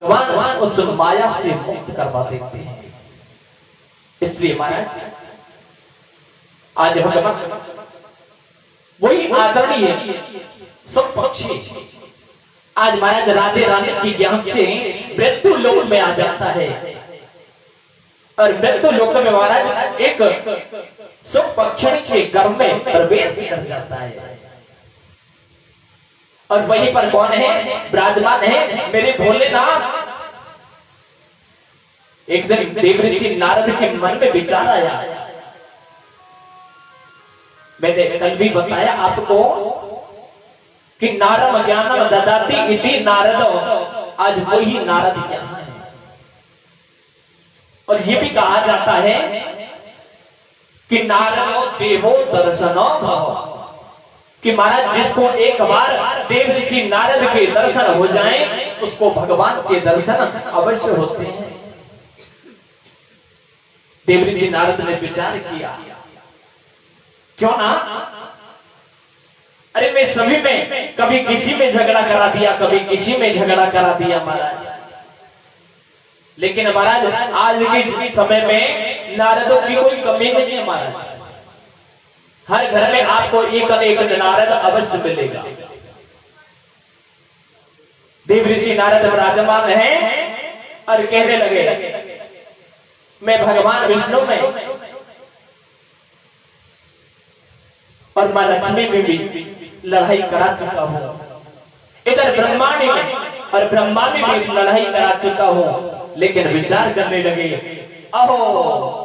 भगवान उस माया से मुक्त करवा देते हैं। इसलिए महाराज आज भगवान वही आदरणीय सब पक्षी आज महाराज राधे रानी की ज्ञान से मृत्यु लोक में आ जाता है और मृत्यु लोक में महाराज एक सुख पक्षी के गर्भ में प्रवेश कर जाता है और वहीं पर कौन है विराजमान है मेरे भोलेनाथ। एक दिन देव ऋषि नारद के मन में विचार आया, मैंने कल भी बताया आपको कि नारद ज्ञानम ददाति इति नारद, आज वही नारद यहाँ है। और ये भी कहा जाता है कि नारदो देवो दर्शनो भव, कि महाराज जिसको एक बार देव ऋषि नारद के दर्शन हो जाएं उसको भगवान के दर्शन अवश्य होते हैं। देव ऋषि नारद ने विचार किया क्यों ना, अरे मैं सभी में कभी किसी में झगड़ा करा दिया, कभी किसी में झगड़ा करा दिया महाराज, लेकिन महाराज आज के समय में नारदों की कोई कमी नहीं है महाराज। हर घर में आपको एक न एक नारद अवश्य मिलेगा। देव ऋषि नारद विराजमान है और कहने लगे मैं भगवान विष्णु में और मां लक्ष्मी में भी लड़ाई करा चुका हूं, इधर ब्रह्मांड में और ब्रह्मा में भी लड़ाई करा चुका हूं, लेकिन विचार करने लगे अहो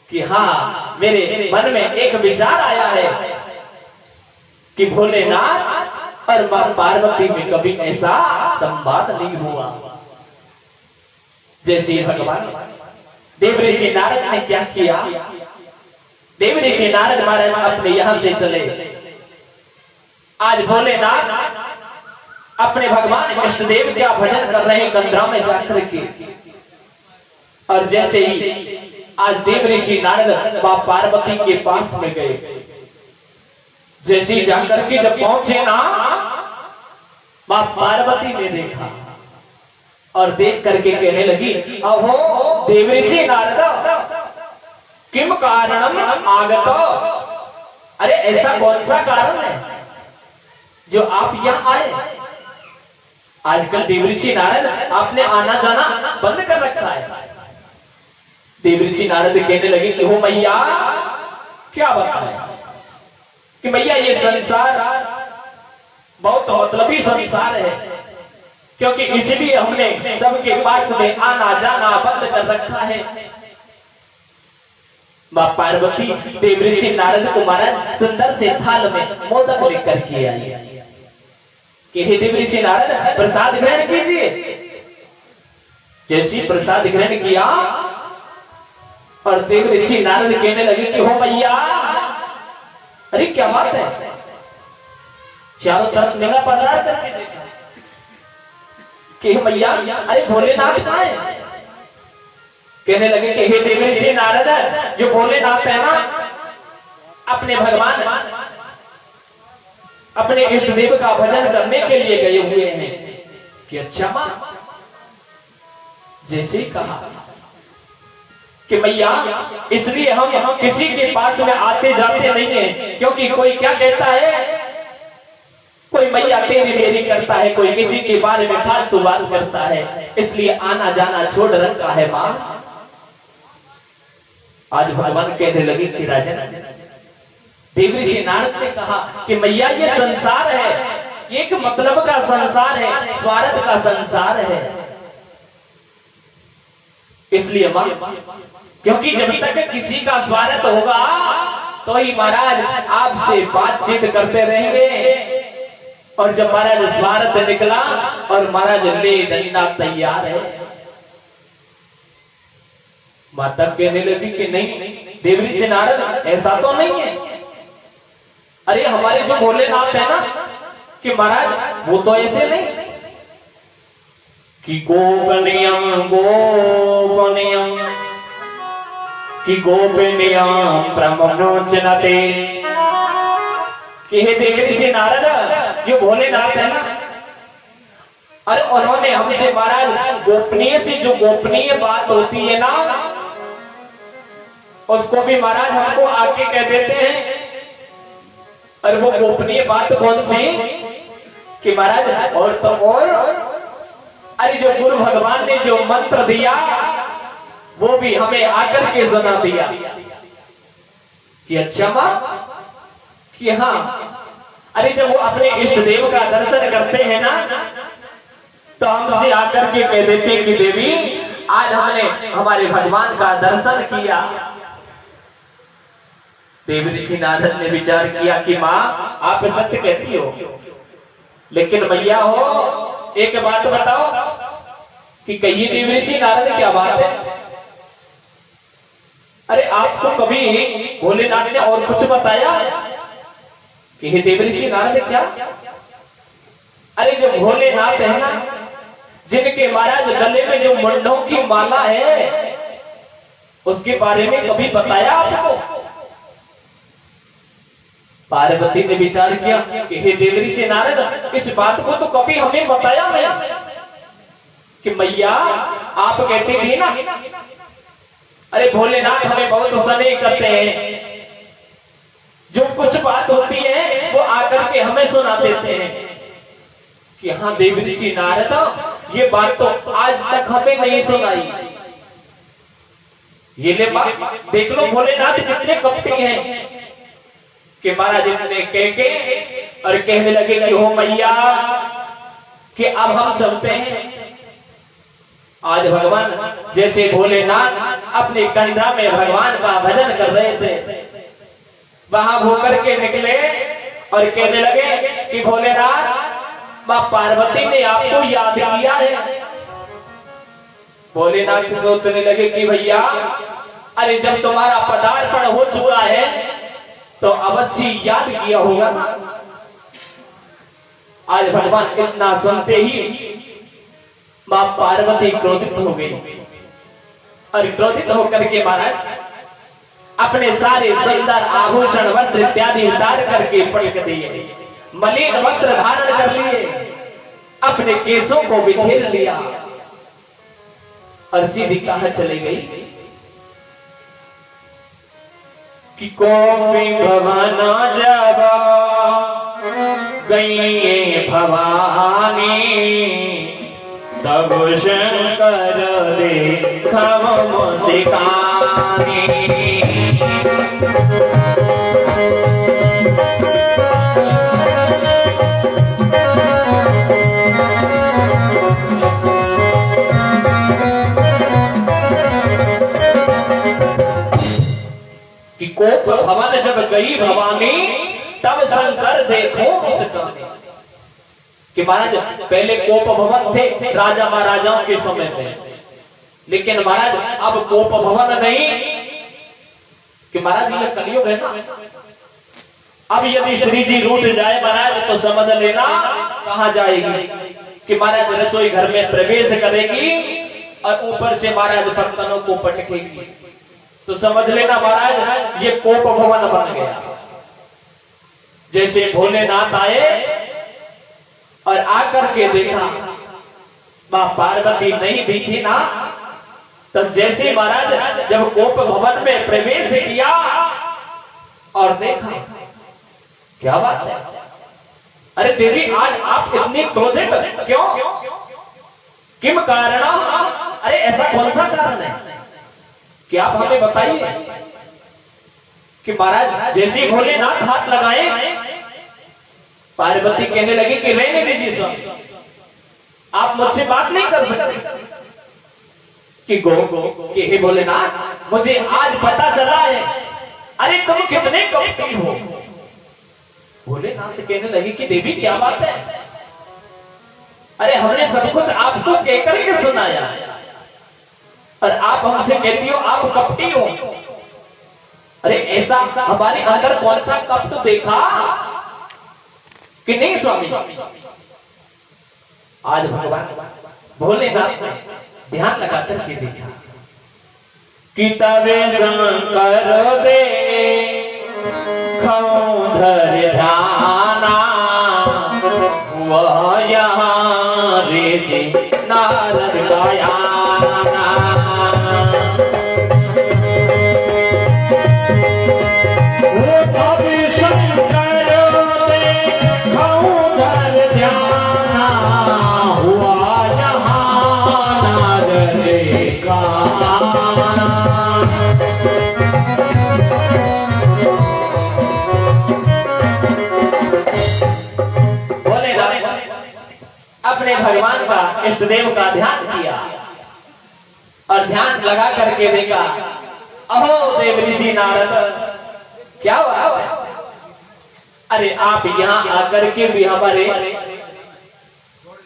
कि हाँ मेरे मन में एक विचार आया है कि भोलेनाथ और मां पार्वती में कभी ऐसा संवाद नहीं हुआ। जैसे भगवान देव ऋषि नारद ने क्या किया, देव ऋषि नारद महाराज अपने यहां से चले, आज भोलेनाथ अपने भगवान कृष्णदेव का भजन कर रहे हैं गंधा में जाकर के, और जैसे ही आज देव ऋषि नारद मां पार्वती के पास में गए, जैसे ही जाकर के जब पहुंचे ना मां पार्वती ने देखा और देख करके कहने लगी अहो देव ऋषि नारद किम कारणम आगतो, अरे ऐसा कौन सा कारण है जो आप यहां आए। आजकल देव ऋषि नारद आपने आना जाना बंद कर रखा है। देव ऋषि नारद कहने लगे कि हो मैया क्या बताएं कि मैया ये संसार बहुत मतलबी संसार है, क्योंकि इसलिए हमने सबके पास में आना जाना बंद कर रखा है। मां पार्वती देव ऋषि नारद को महाराज सुंदर से थाल में मोदक लेकर के आई कि हे देव ऋषि नारद प्रसाद ग्रहण कीजिए। जैसी प्रसाद ग्रहण किया और देव ऋषि नारद कहने लगे कि हो मैया, अरे क्या बात है, चारों तरफ निगाह पसार करके देखा कि मैया अरे भोलेनाथ कहां है। कहने लगे कि हे देव ऋषि नारद जो भोलेनाथ है ना अपने भगवान अपने इष्ट देव का भजन करने के लिए गए हुए हैं। कि अच्छा मां, जैसे ही कहा कि मैया इसलिए हम किसी के पास में आते जाते नहीं है, क्योंकि कोई क्या कहता है, कोई मैया तेरी मेरी करता है, कोई किसी के बारे में फालतू बात करता है, इसलिए आना जाना छोड़ रखा है मां। आज भगवान कहने लगे कि राजन देव ऋषि नारद ने कहा कि मैया ये संसार है, एक मतलब का संसार है, स्वार्थ का संसार है। इसलिए मां क्योंकि जब तक किसी का स्वार्थ होगा तो ही महाराज आपसे बातचीत करते रहेंगे, और जब महाराज स्वार्थ निकला और महाराज ले डंडा तैयार है। माता कहने लगी कि नहीं देव ऋषि नारद ऐसा तो नहीं है, अरे हमारे जो भोलेनाथ है ना कि महाराज वो तो ऐसे नहीं कि गोपनीयम गोपनीयम कि गोपनीयम ब्रह्मणोचनते, कि हे देव ऋषि नारद जो भोलेनाथ है ना अरे उन्होंने हमसे महाराज गोपनीय से जो गोपनीय बात होती है ना, उसको भी महाराज हमको आके कह देते हैं। और वो गोपनीय बात कौन सी कि महाराज और तो और, अरे जो गुरु भगवान ने जो मंत्र दिया वो भी हमें आकर के सुना दिया कि अच्छा मां कि हाँ, अरे जब वो अपने इष्ट देव का दर्शन करते हैं ना, तो हमसे आकर के कह देते हैं कि देवी आज हमने हमारे भगवान का दर्शन किया। देवी ऋषि नारद ने विचार किया कि मां आप सत्य कहती हो, लेकिन भैया हो एक बात बताओ कि कहिए देवी ऋषि नारद क्या बात है? अरे आपको कभी भोलेनाथ ने और कुछ बताया कि हे देवी ऋषि नारद क्या? अरे जो भोलेनाथ है ना, जिनके महाराज गले में जो मुंडों की माला है, उसके बारे में कभी बताया आपको? पार्वती ने विचार किया कि हे देवी ऋषि नारद इस बात को तो कभी हमें बताया नहीं कि मैया आप कहते थे ना, अरे भोलेनाथ हमें बहुत स्नेह करते हैं, जो कुछ बात होती है वो आकर के हमें सुना देते हैं कि हाँ देवी ऋषि नारद ये बात तो आज तक हमें नहीं सुनाई। ये ले बात देख लो भोलेनाथ कितने कपटी हैं कि महाराज इतने कह के और कहने लगे कि हो मैया कि अब हम चलते हैं। आज भगवान जैसे भोलेनाथ अपने कंधा में भगवान का भजन कर रहे थे, वहां होकर के निकले और कहने लगे कि भोलेनाथ मां पार्वती ने आपको याद किया है। भोलेनाथ सोचने लगे कि भैया अरे जब तुम्हारा पदार्पण हो चुका है तो अवश्य याद किया होगा ना। आज भगवान इतना सुनते ही मां पार्वती क्रोधित हो गई और क्रोधित होकर के महाराज अपने सारे सुंदर आभूषण वस्त्र इत्यादि उतार करके पटक दिए, मलिन वस्त्र धारण कर लिए, अपने केसों को बिखेर लिया और सीधी कहा चली गई कि कोपी भवाना जब गई भवानी, तब शंकर देखव मुस्कानी। कि कोप भवन जब गई भवानी, तब शंकर देखो मुस्कानी। कि महाराज पहले कोप भवन थे राजा महाराजाओं के समय में, लेकिन महाराज अब कोप भवन नहीं कि महाराज ये कलयुग है ना। अब यदि श्री जी रूठ जाए महाराज तो समझ लेना कहां जाएगी कि महाराज रसोई घर में प्रवेश करेगी और ऊपर से महाराज बर्तनों को पटकेगी, तो समझ लेना महाराज ये कोप भवन बन गया। जैसे भोलेनाथ आए और आकर के देखा मां पार्वती नहीं दिखी ना, तब जैसे महाराज जब कोप भवन में प्रवेश किया और देखा क्या बात है, अरे देवी आज आप इतनी क्रोधित क्यों, किम कारण? अरे ऐसा कौन सा कारण है कि आप हमें बताइए। कि महाराज जैसे भोलेनाथ हाथ लगाए, पार्वती कहने लगी कि रहने दीजिए स्वामी, आप मुझसे बात नहीं कर सकते। कि गो कि हे भोलेनाथ मुझे आज पता चला है, अरे तुम कितने कपटी हो। भोलेनाथ कहने लगी कि देवी क्या बात है, अरे हमने सब कुछ आपको कहकर के सुनाया और आप हमसे कहती हो आप कपटी हो। अरे ऐसा हमारे अंदर कौन सा कपट देखा कि नहीं स्वामी। आज भगवान भोलेनाथ ने ध्यान लगा करके देखा कि तबे शंकर दे धर ध्याना, वह यहाँ रे ऋषि नारद गाया अपने भगवान का इष्ट देव का ध्यान किया और ध्यान लगा करके देखा, अहो देव ऋषि नारद, क्या हुआ? अरे आप यहाँ आकर के भी हमारे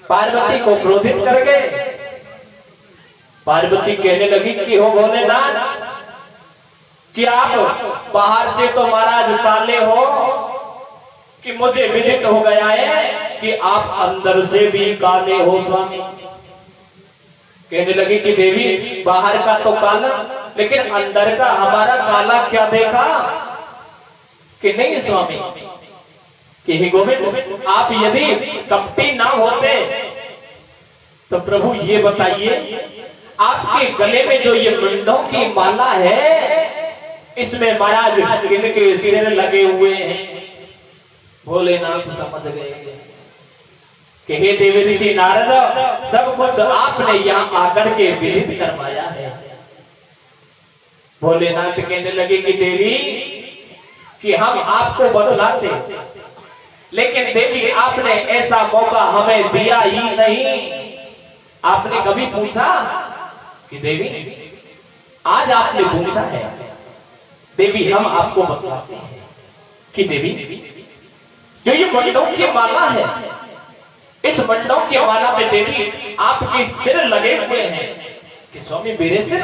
पार्वती को क्रोधित कर गए। पार्वती कहने लगी कि हो भोलेनाथ, कि आप बाहर से तो महाराज काले हो कि मुझे विदित हो गया है कि आप अंदर से भी काले हो स्वामी। कहने लगी कि देवी बाहर का तो काला, लेकिन अंदर का हमारा काला क्या देखा? कि नहीं स्वामी, कि हे गोविंद, आप यदि कपटी ना होते तो प्रभु ये बताइए, आपके गले में जो ये मुंडों की माला है, इसमें महाराज किनके सिर लगे हुए हैं? भोलेनाथ समझ गए कि हे देव ऋषि नारद, सब कुछ आपने यहाँ आकर के विदित करवाया है। भोलेनाथ कहने लगे कि देवी, कि हम आपको बतलाते, लेकिन देवी आपने ऐसा मौका हमें दिया ही नहीं। आपने कभी पूछा कि देवी, आज आपने पूछा है। देवी हम आपको बतलाते हैं कि देवी, जो ये मंडों की माला है, इस मंडों की माला में देवी आपके सिर लगे हुए हैं। कि स्वामी मेरे सिर?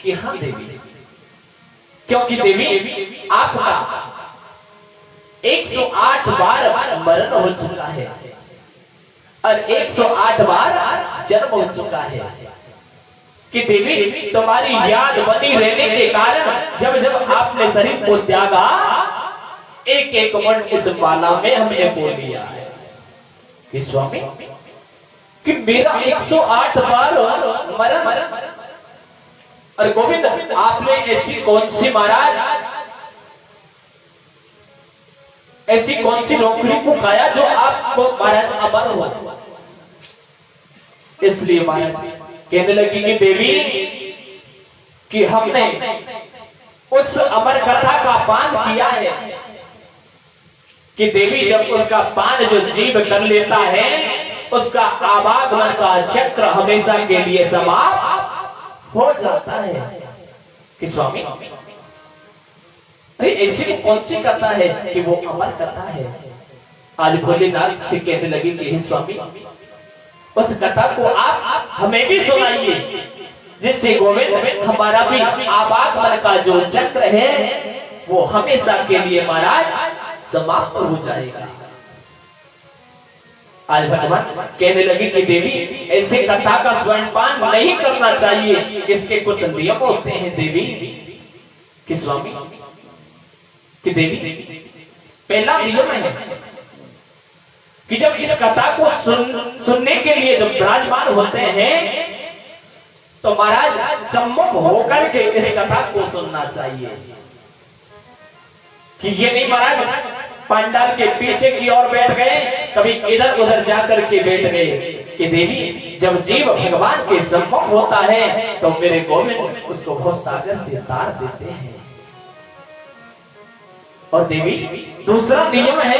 कि हाँ देवी, क्योंकि देवी आपका 108 बार मरण हो चुका है और 108 बार जन्म हो चुका है। कि देवी तुम्हारी याद बनी रहने के कारण जब जब आपने शरीर को त्यागा, एक एक मन इस माला में हमने बोल लिया है कि स्वामी, कि मेरा 108 बार मरण। और गोविंद, आपने ऐसी कौन सी महाराज, ऐसी कौन सी नौकरी को खाया जो आपको महाराज अमर हुआ? इसलिए महाराज कहने लगी कि देवी, कि हमने उस अमर कथा का पान किया है। कि देवी जब उसका पान जो जीव कर लेता है, उसका आवागमन का चक्र हमेशा के लिए समाप्त हो जाता है। कि स्वामी, अरे ऐसी कौन सी कथा है कि वो अमर कथा है? आज भोलेनाथ से कहने लगी कि हे स्वामी, उस कथा को आप हमें भी सुनाइए, जिससे गोविंद हमारा भी आवागमन का जो चक्र है वो हमेशा के लिए महाराज समाप्त हो जाएगा। आज भगवान कहने लगे कि देवी, ऐसे कथा का स्वयंपान नहीं करना चाहिए, इसके कुछ नियम होते हैं देवी। कि स्वामी, कि देवी पहला नियम है कि जब इस कथा को सुनने के लिए जब विराजमान होते हैं, तो महाराज सम्मुख होकर के इस कथा को सुनना चाहिए। कि ये नहीं महाराज पंडाल के पीछे की ओर बैठ गए, कभी इधर उधर जाकर के बैठ गए। कि देवी जब जीव भगवान के सम्मुख होता है तो मेरे गोविंद उसको बहुत ताकत से तार देते हैं। और देवी दूसरा नियम है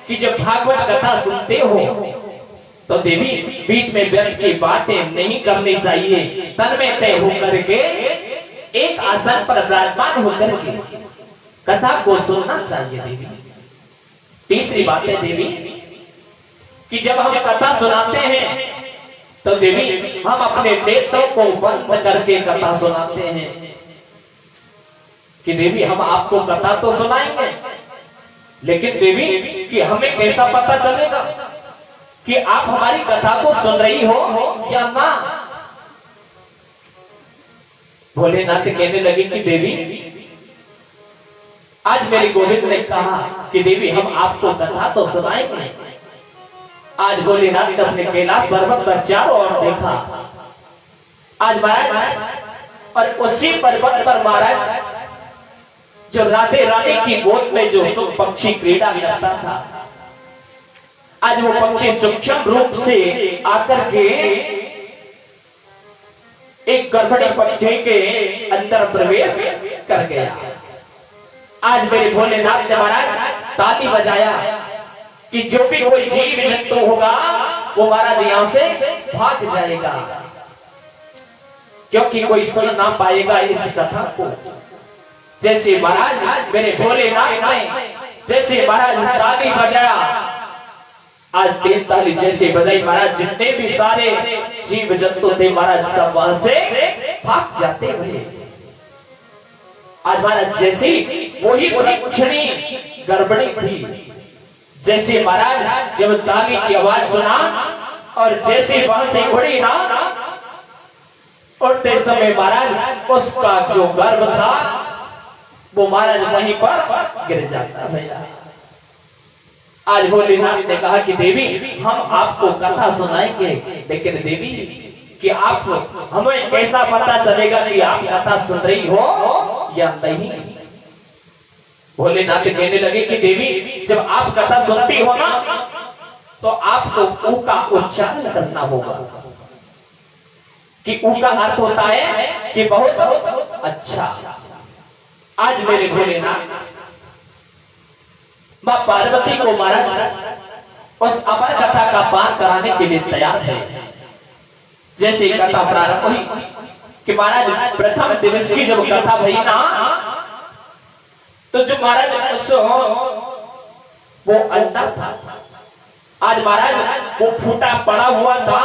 कि जब भागवत कथा सुनते हो तो देवी बीच में व्यर्थ की बातें नहीं करनी चाहिए। तन में तय होकर के एक आसन पर विराजमान होकर के कथा को सुनना चाहिए देवी। तीसरी बात है देवी कि जब हम कथा सुनाते हैं तो देवी हम अपने नेत्रों को बंद करके कथा सुनाते हैं। कि देवी हम आपको कथा तो सुनाएंगे, लेकिन देवी कि हमें कैसा पता चलेगा कि आप हमारी कथा को सुन रही हो या ना? भोलेनाथ कहने लगे कि देवी आज मेरे गोविंद ने कहा कि देवी हम आपको कथा तो सुनाएंगे, आज भोलेनाथ ने अपने कैलाश पर्वत पर चारों ओर देखा। आज महाराज और उसी पर्वत पर महाराज जो राधे रानी की गोद में जो सुख पक्षी क्रीड़ा करता था, आज वो पक्षी सूक्ष्म रूप से आकर के एक गर्भणी पक्षी के अंदर प्रवेश कर गया। आज मेरे भोलेनाथ ने महाराज ताली बजाया कि जो भी कोई जीव जंतु होगा वो महाराज यहां से भाग जाएगा, क्योंकि कोई सुन ना पाएगा इस कथा को। जैसे महाराज मेरे भोलेनाथ ने जैसे महाराज ताली बजाया, आज 3 ताली जैसे बजाई महाराज, जितने भी सारे जीव जंतु थे महाराज सब वहां से भाग जाते हुए। आज महाराज जैसी वही क्षणी गड़बड़ी थी, जैसे महाराज जब ताली की आवाज सुना और जैसे वहां से उड़ी ना, उड़ते समय महाराज उसका जो गर्भ था वो महाराज वहीं पर गिर जाता भैया। आज भोलेनाथ ने कहा कि देवी हम आपको कथा सुनाएंगे, लेकिन देवी कि आप हमें कैसा पता चलेगा कि आप कथा सुन रही हो या नहीं। भोलेनाथ कहने लगे कि देवी जब आप कथा सुनती हो ना तो आपको ऊ का उच्चारण करना होगा, कि ऊ का अर्थ होता है कि बहुत अच्छा। आज मेरे भोलेनाथ मां पार्वती को महाराज उस अमर कथा का पार कराने के लिए तैयार है। जैसे कथा प्रारंभ हुई कि महाराज प्रथम दिवस की जब कथा भई ना, तो जो महाराज वो अंडा था, आज महाराज वो फूटा पड़ा हुआ था।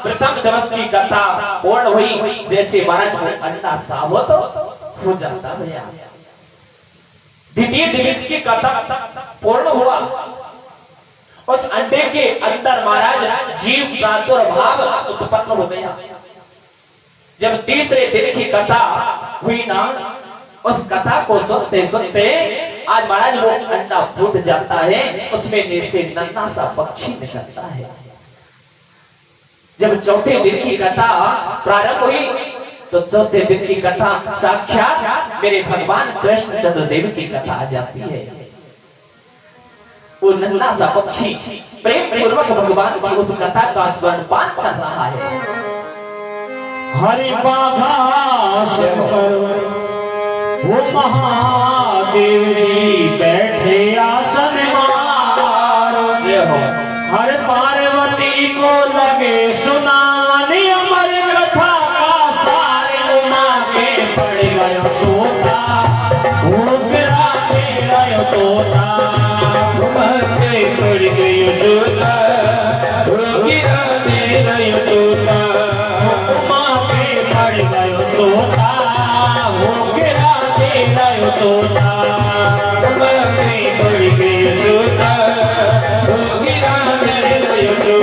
प्रथम दिवस की कथा पूर्ण हुई, जैसे महाराज वो अंडा साबुत हो जाता भैया। द्वितीय दिवस की कथा पूर्ण हुआ, उस अंडे के अंदर महाराज जीव प्रादुर्भाव उत्पन्न हो गया। जब तीसरे दिन की कथा हुई ना, उस कथा को सुनते सुनते आज महाराज वो अंडा फूट जाता है, उसमें से नन्हा सा पक्षी निकलता है। जब चौथे दिन की कथा प्रारंभ हुई तो चौथे दिन की कथा साक्षात मेरे भगवान कृष्ण चंद्रदेव की कथा आ जाती है। वो नन्हा सा पक्षी प्रेम पूर्वक भगवान की उस कथा का स्वर्णपान कर रहा है। हरि बाघास पर वो महादेव जी बैठे आसन मार, हर पार्वती को लगे सुनाने अमर कथा का सारे, उमा के पड़ गयो सोता गिरा गयो तोता, उमा के पड़ गयो सोता गिरा गयो तोता, उमा के पड़ गयो सोता गिरा गयो तोता, उमा के पड़ गयो सोता गिरा गयो तोता।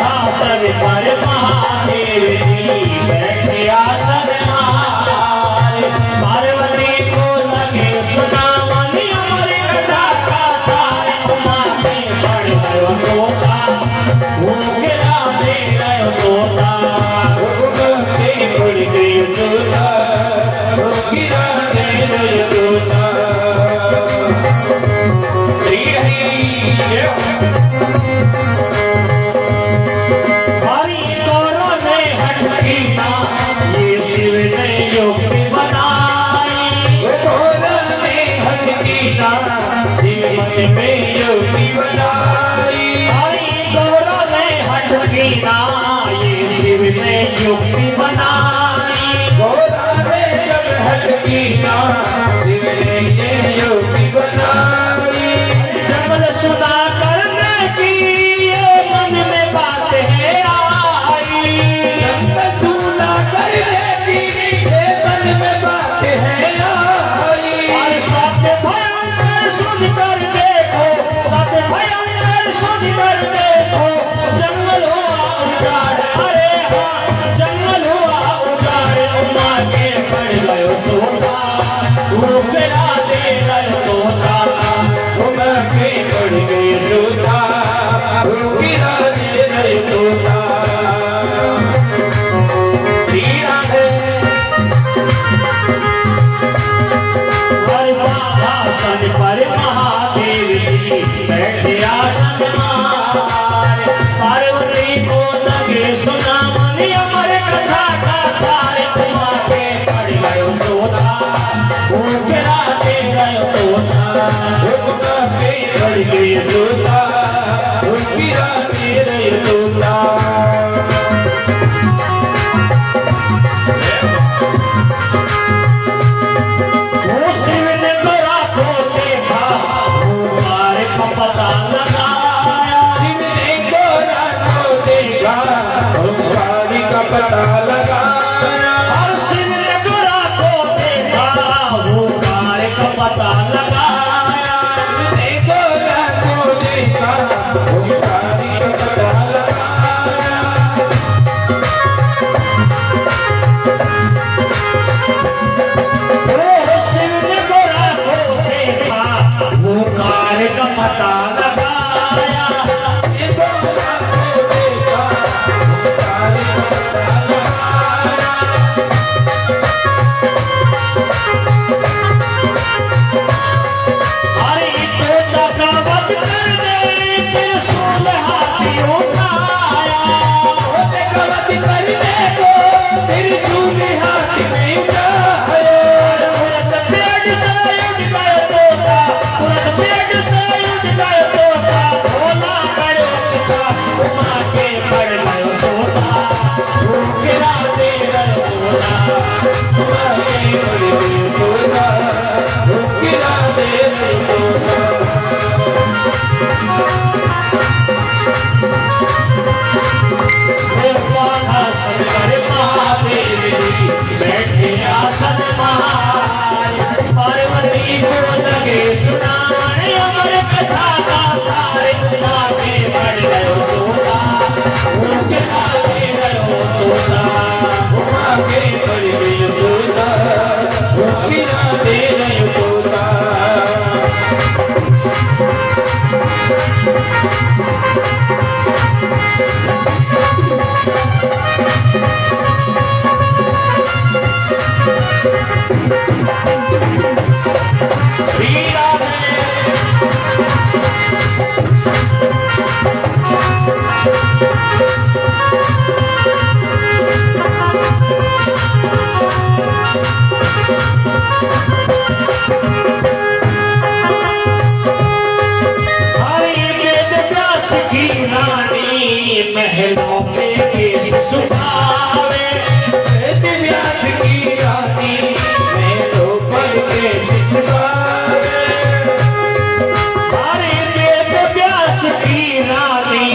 आसन पर महादेव जी बैठे आसन मार, पार्वती को लगे सुनावनी अमर कथा का सारे, उमा के पड़ गयो सोता गिरा गयो तोता, उमा के पड़ गयो सोता गिरा गयो तोता। हरि गौरों ने हटकी ना, ये शिव ने युक्ति बनाई, गौरों ने हटकी ना, शिव मत में युक्ति बनाई। हरि गौरों ने हटकी ना, ये शिव ने युक्ति बनाई, गौरों ने जब हटकी ना, शिव ने ये युक्ति बनाई। जंगल सुना करने की ये मन में बात है आई, जंगल सुना करने की ये मन में बात है आई। और सत्य भयंकर सुन कर देखो, सत्य भयंकर सुन कर देखो, जंगल हो उजाड़, अरे हाँ जंगल सुनानी हमारे कथा का सारे तुम्हारे पड़ गयो सोना गिरा दे गयो सोना पड़ गई सोना गिरा दे गयो सोना महलों में केश सुखावे व्यास की रानी महलों पर केश सुखावे हरे वेद व्यास की रानी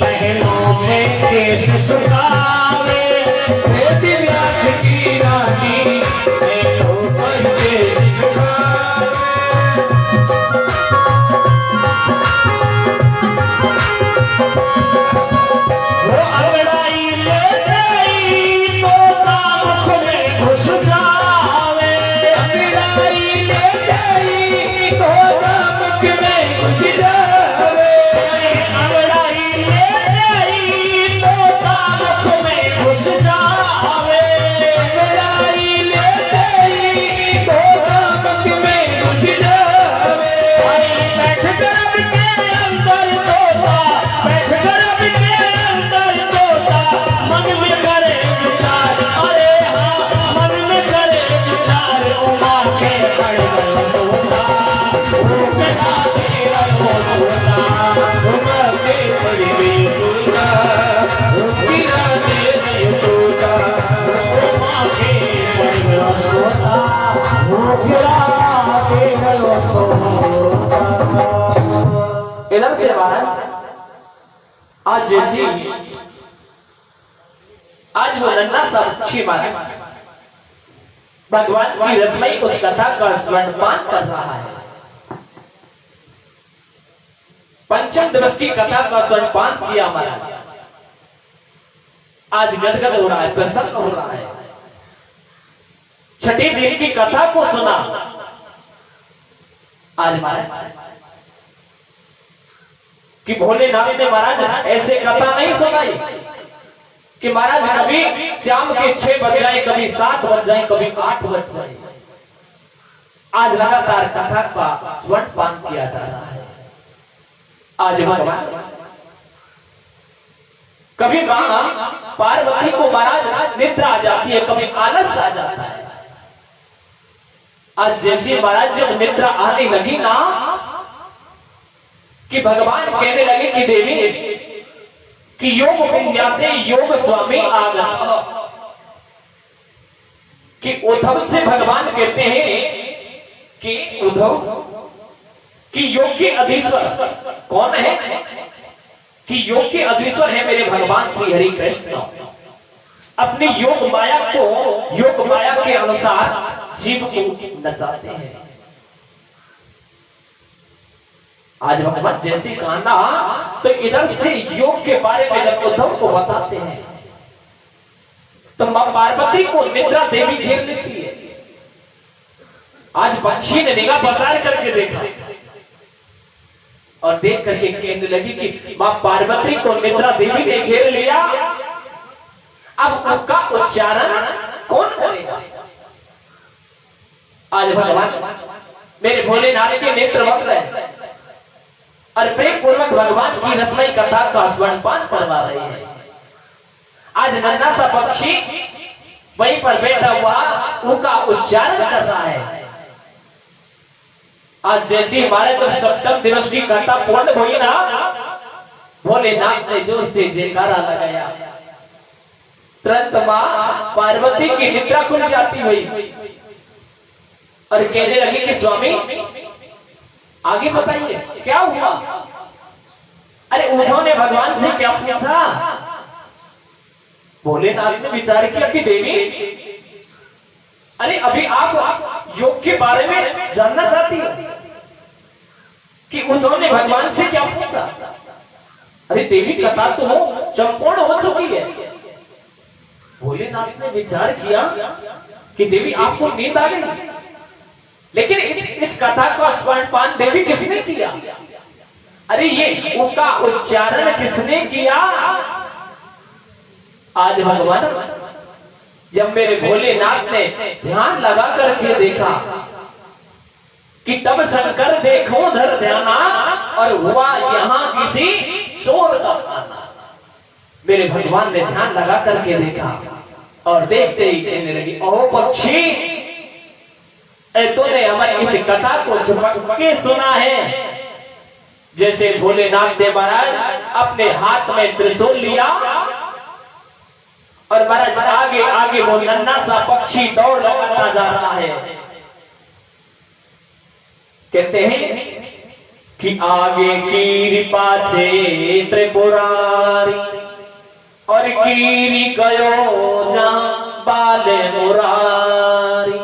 महलों में केश सुखावे वेद व्यास की रानी महलों पर केश सुखावे इधर से महाराज आज जैसी आज वो नन्ना सा पक्षी महाराज भगवान की रसमई उस कथा का स्वर्णपान कर रहा है। पंचम दिवस की कथा का स्वर्णपान किया महाराज, आज गदगद हो रहा है, प्रसन्न हो रहा है। छठी दिन की कथा को सुना आज महाराज कि भोलेनाथ ने महाराज ऐसे कथा नहीं सुनाई कि महाराज कभी शाम के 6 बज जाए, कभी 7 बज जाए, कभी 8 बज जाए। आज लगातार कथा का स्वर्णपान किया जा रहा है। आज भगवान कभी मां पार्वती को महाराज निद्रा आ जाती है, कभी आलस आ जाता है। आज जैसे महाराज जब निद्रा आने लगी ना कि भगवान कहने लगे कि देवी कि योग विन्यासे योग स्वामी आगत, कि उद्धव से भगवान कहते हैं कि उद्धव कि योग के अधीश्वर कौन है, कि योग के अधीश्वर है मेरे भगवान श्री हरि कृष्ण। अपनी योग माया को योग माया के अनुसार जीव को नचाते हैं। आज भगवान जैसे काना तो इधर से योग के बारे में जब उद्धव को बताते हैं तो मां पार्वती को निद्रा देवी घेर लेती है। आज पक्षी ने निगाह पसार करके देखा और देख करके कहने लगी कि मां पार्वती को निद्रा देवी ने घेर लिया, अब उसका उच्चारण कौन करेगा। आज भगवान मेरे भोलेनाथ के नेत्र बंद रहे और प्रेम पूर्वक भगवान की रसमयी कथा का स्वर्णपान करवा रहे हैं। आज नन्हा सा पक्षी वहीं पर बैठा हुआ उनका उच्चारण कर रहा है। आज जैसी हमारे तो सप्तम दिवस की कथा पूर्ण हुई ना, भोलेनाथ ने जोर से जयकारा लगाया, तुरंत मां पार्वती की निद्रा खुल जाती हुई और कहने लगी कि स्वामी आगे बताइए क्या हुआ। अरे उन्होंने भगवान से क्या पूछा। भोलेनाथ ने विचार किया कि देवी अरे अभी आप योग के बारे में जानना चाहती हो कि उन्होंने भगवान से क्या पूछा। अरे देवी कथा तो संपूर्ण हो चुकी है। भोलेनाथ ने विचार किया कि देवी आपको नींद आ गई, लेकिन इस कथा का स्वर्णपान देवी किसने किया। अरे ये उनका उच्चारण किसने किया। आज भगवान जब मेरे भोलेनाथ ने ध्यान लगा करके देखा कि तब शंकर देखो धर ध्याना और हुआ यहां किसी शोर का गाना। मेरे भगवान ने ध्यान लगा करके देखा और देखते ही कहने लगी ओ पक्षी तूने हमारी इस कथा को झपक के सुना है। जैसे भोलेनाथ ने महाराज अपने हाथ में त्रिशूल लिया और महाराज आगे आगे वो नन्हा सा पक्षी दौड़ लगाता जा रहा है। कहते हैं कि आगे कीरी पाछे त्रिपुरारी और कीरी गयो जहां बाले मुरारी,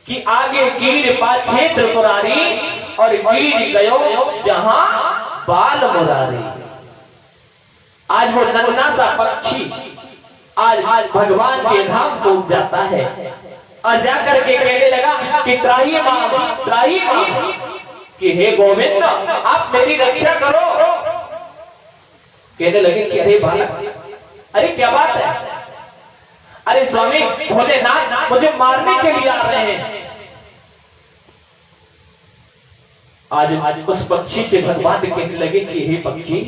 कि आगे कीर पाछे त्रिपुरारी और कीर गयो जहां बाल मुरारी। आज वो नन्हा सा पक्षी आज भगवान के धाम पहुंच जाता है और जाकर के कहने लगा कि त्राही मां कि हे गोविंद आप मेरी रक्षा करो। कहने लगे कि अरे बालक अरे क्या बात है। अरे स्वामी भोलेनाथ मुझे मारने के लिए आ रहे हैं। आज उस पक्षी से भगवान कहने लगे कि हे पक्षी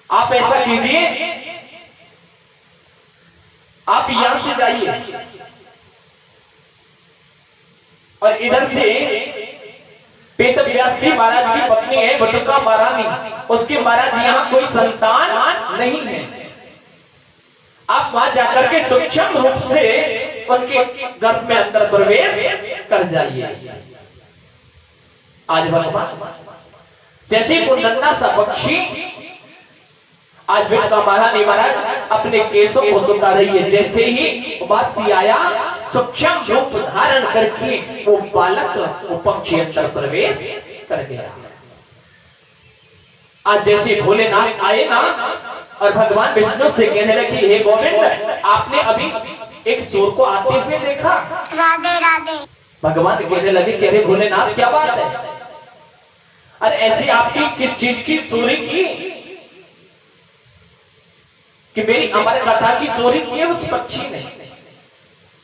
आप ऐसा कीजिए, आप यहां से जाइए और इधर से वेद व्यास जी महाराज की पत्नी है बटुका महारानी, उसके महाराज यहाँ कोई संतान नहीं है। आप वहां जाकर के सूक्ष्म रूप से उनके गर्भ में अंदर प्रवेश कर जाइए। आज भगवान जैसे वो नन्हा सा पक्षी आज बेटा महारानी महाराज अपने केसों को सुता रही है। जैसे ही वासी आया सूक्ष्म रूप धारण करके वो बालक वो पक्षी अंदर प्रवेश कर गया। आज जैसे भोलेनाथ आए ना और भगवान विष्णु से कहने लगे हे गोविंद आपने अभी एक चोर को आते हुए देखा। राधे राधे। भगवान कहने लगे कि अरे भोलेनाथ क्या बात है। अरे ऐसी आपकी किस चीज की चोरी की कि मेरी अमर कथा की चोरी की है उस पक्षी ने।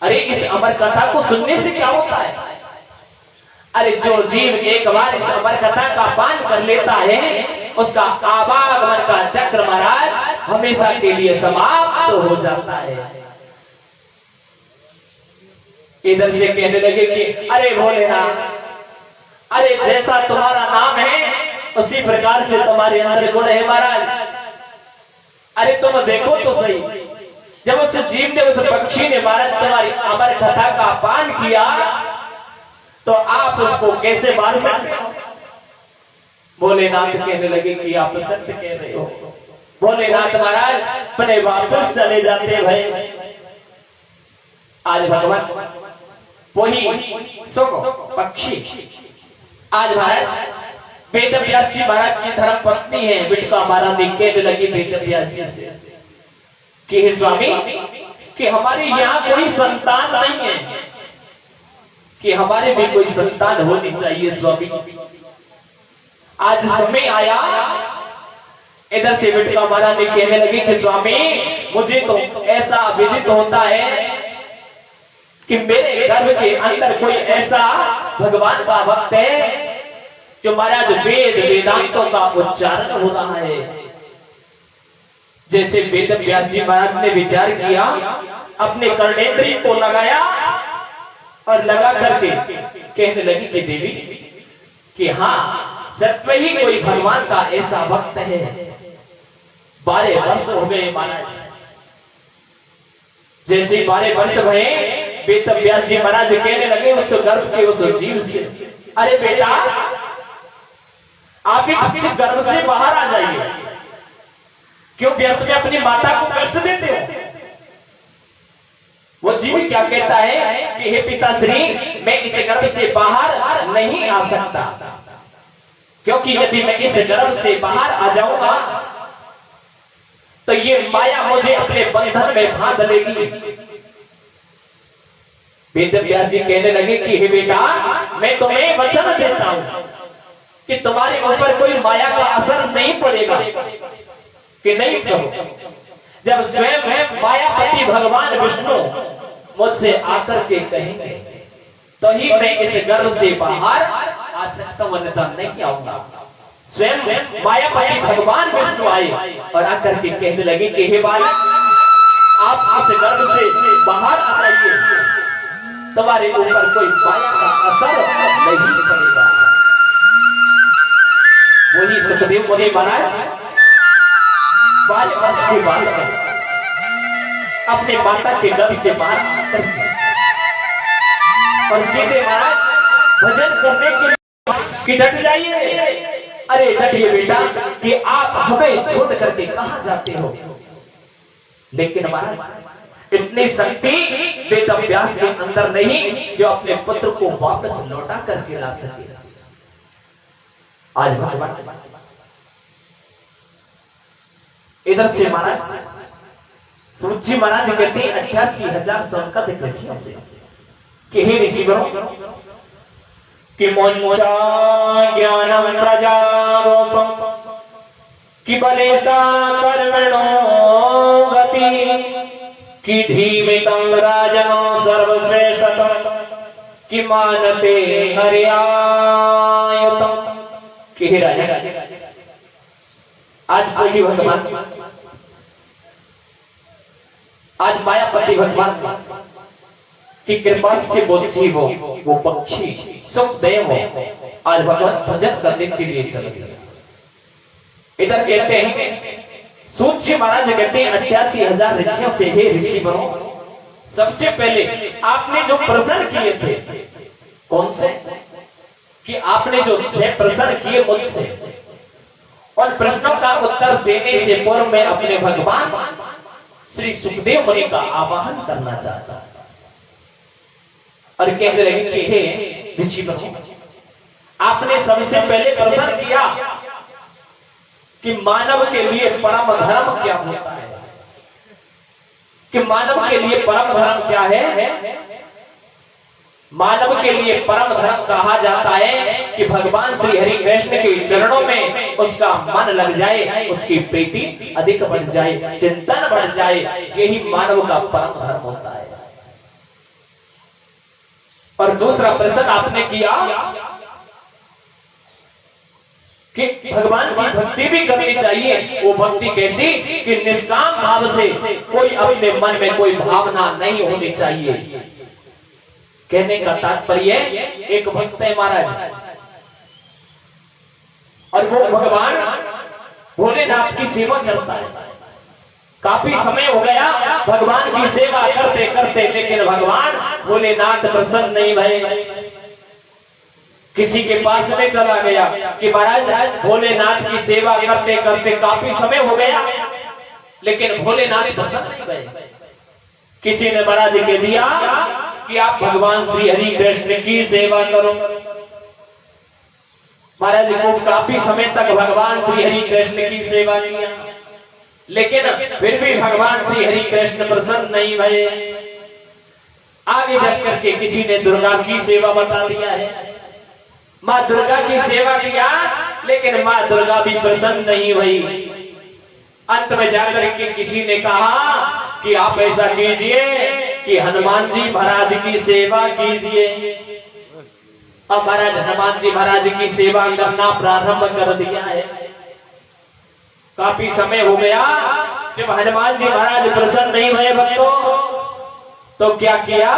अरे इस अमर कथा को सुनने से क्या होता है। अरे जो जीव एक बार इस अमर कथा का पान कर लेता है उसका आवागमन का चक्र महाराज हमेशा के लिए समाप्त हो जाता है। इधर से कहने लगे कि अरे भोलेनाथ, अरे जैसा तुम्हारा नाम है उसी प्रकार से तुम्हारे अंदर गुण है महाराज। अरे तुम देखो तो सही, जब उस जीव ने, उस पक्षी ने महाराज तुम्हारी अमर कथा का पान किया तो आप उसको कैसे मार सकते हो? भोलेनाथ कहने लगे कि आप सत्य कह रहे हो। भोलेनाथ महाराज अपने वापस चले जाते भाई। आज भगवान वही सुनो पक्षी, आज महाराज वेद व्यास जी महाराज की धर्म पत्नी है बिटका महाराज ने कहने लगी वेद व्यास जी से कि हे स्वामी, कि हमारे यहाँ कोई संतान नहीं है, कि हमारे भी कोई संतान होनी चाहिए स्वामी। आज समय आया। इधर से बिटका महाराज ने कहने लगी कि स्वामी, मुझे तो ऐसा विदित होता है कि मेरे गर्भ के अंदर कोई ऐसा भगवान का भक्त है जो महाराज वेद वेदांतों का उच्चारण हो रहा है। जैसे वेद व्यास जी महाराज ने विचार किया, अपने कर्णेंद्री को लगाया और लगा करके कहने लगी कि देवी, कि हाँ सत्य ही कोई भगवान का ऐसा भक्त है। 12 वर्ष हो गए महाराज। जैसे 12 वर्ष भरे, वेद व्यास जी महाराज कहने लगे उस गर्भ के उस जीव से, अरे बेटा आप इस गर्भ से बाहर आ जाइए, क्यों व्यर्थ में अपनी माता को कष्ट देते हो? वो जीव क्या कहता है कि हे पिताश्री, मैं इस गर्भ से बाहर नहीं आ सकता, क्योंकि यदि मैं इस गर्भ से बाहर आ जाऊंगा तो ये माया मुझे अपने बंधन में बांध लेगी। वेद व्यास जी कहने लगे कि हे बेटा, मैं तुम्हें वचन देता हूं कि तुम्हारे ऊपर कोई माया का असर नहीं पड़ेगा, कि नहीं कहो। जब स्वयं मायापति भगवान विष्णु मुझसे आकर के कहेंगे तो ही मैं इस गर्भ से बाहर आ सकता हूं, अन्यथा नहीं आऊंगा। स्वयं मायापति भगवान विष्णु आए और आकर के कहने लगे कि हे बालक, आप इस गर्भ से बाहर आ जाइए, तुम्हारे ऊपर कोई माया का असर नहीं पड़ेगा। वही सुखदेव मुनि महाराज 12 वर्ष के बाद अपने माता के गर्भ से बाहर आकर और सीधे महाराज भजन करने के लिए कि डट जाइए। अरे डटिए बेटा, कि आप हमें छोड़ करके कहां जाते हो? लेकिन महाराज इतनी शक्ति वेद व्यास के अंदर नहीं जो अपने पुत्र को वापस लौटा करके ला सके। आज भगवान इधर से महाराज सूची महाराज कहते हैं 88,000 संकट कृषियों से कि हे ऋषिवरों, कि मोचा ज्ञानम प्रजारोपम कि बलिष्ठा कर्मणो गति कि धीमितं राजनो सर्वश्रेष्ठतम कि मानते हरियायतम। कि हे राजा, आज कोई भगवान, आज मायापति भगवान की कृपा से बोधी हो वो पक्षी सुखदेव हो, आज भगवान भजन करने के लिए चले गए। इधर कहते हैं सूची महाराज कहते हैं 88,000 ऋषियों से हे ऋषि बनो, सबसे पहले आपने जो प्रश्न किए थे, कौन से? कि आपने जो 6 प्रश्न किए मुझसे, और प्रश्नों का उत्तर देने से पूर्व मैं अपने भगवान श्री सुखदेव मुनि का आवाहन करना चाहता हूं। और कहने लगे कि हे ऋषि बनो, आपने सबसे पहले प्रश्न किया कि मानव के लिए परम धर्म क्या होता है, कि मानव के लिए परम धर्म क्या है? मानव के लिए परम धर्म कहा जाता है कि भगवान श्री हरि कृष्ण के चरणों में उसका मन लग जाए, उसकी प्रीति अधिक बढ़ जाए, चिंतन बढ़ जाए, यही मानव का परम धर्म होता है। और दूसरा प्रश्न आपने किया कि भगवान की भक्ति भी करनी चाहिए। वो भक्ति कैसी कि निष्काम भाव से, कोई अपने मन में कोई भावना नहीं होनी चाहिए। कहने का तात्पर्य एक भक्त है महाराज, और वो भगवान भोलेनाथ की सेवा करता है। काफी समय हो गया भगवान की सेवा करते करते, लेकिन भगवान भोलेनाथ प्रसन्न नहीं भये। किसी के पास में चला गया कि महाराज भोलेनाथ की सेवा करते करते काफी समय हो गया, लेकिन भोलेनाथ प्रसन्न नहीं भये। किसी ने महाराज के दिया कि आप भगवान श्री हरि कृष्ण की सेवा करो। महाराज को काफी समय तक भगवान श्री हरि कृष्ण की सेवा किया, लेकिन फिर भी भगवान श्री हरि कृष्ण प्रसन्न नहीं भये। आगे जब करके किसी ने दुर्गा की सेवा बता दिया है, माँ दुर्गा की सेवा किया, लेकिन माँ दुर्गा भी प्रसन्न नहीं हुई। अंत में जाकर के किसी ने कहा कि आप ऐसा कीजिए कि हनुमान जी महाराज की सेवा कीजिए। अब महाराज हनुमान जी महाराज की सेवा करना प्रारंभ कर दिया है। काफी समय हो गया, जब हनुमान जी महाराज प्रसन्न नहीं हुए भक्तों, तो क्या किया,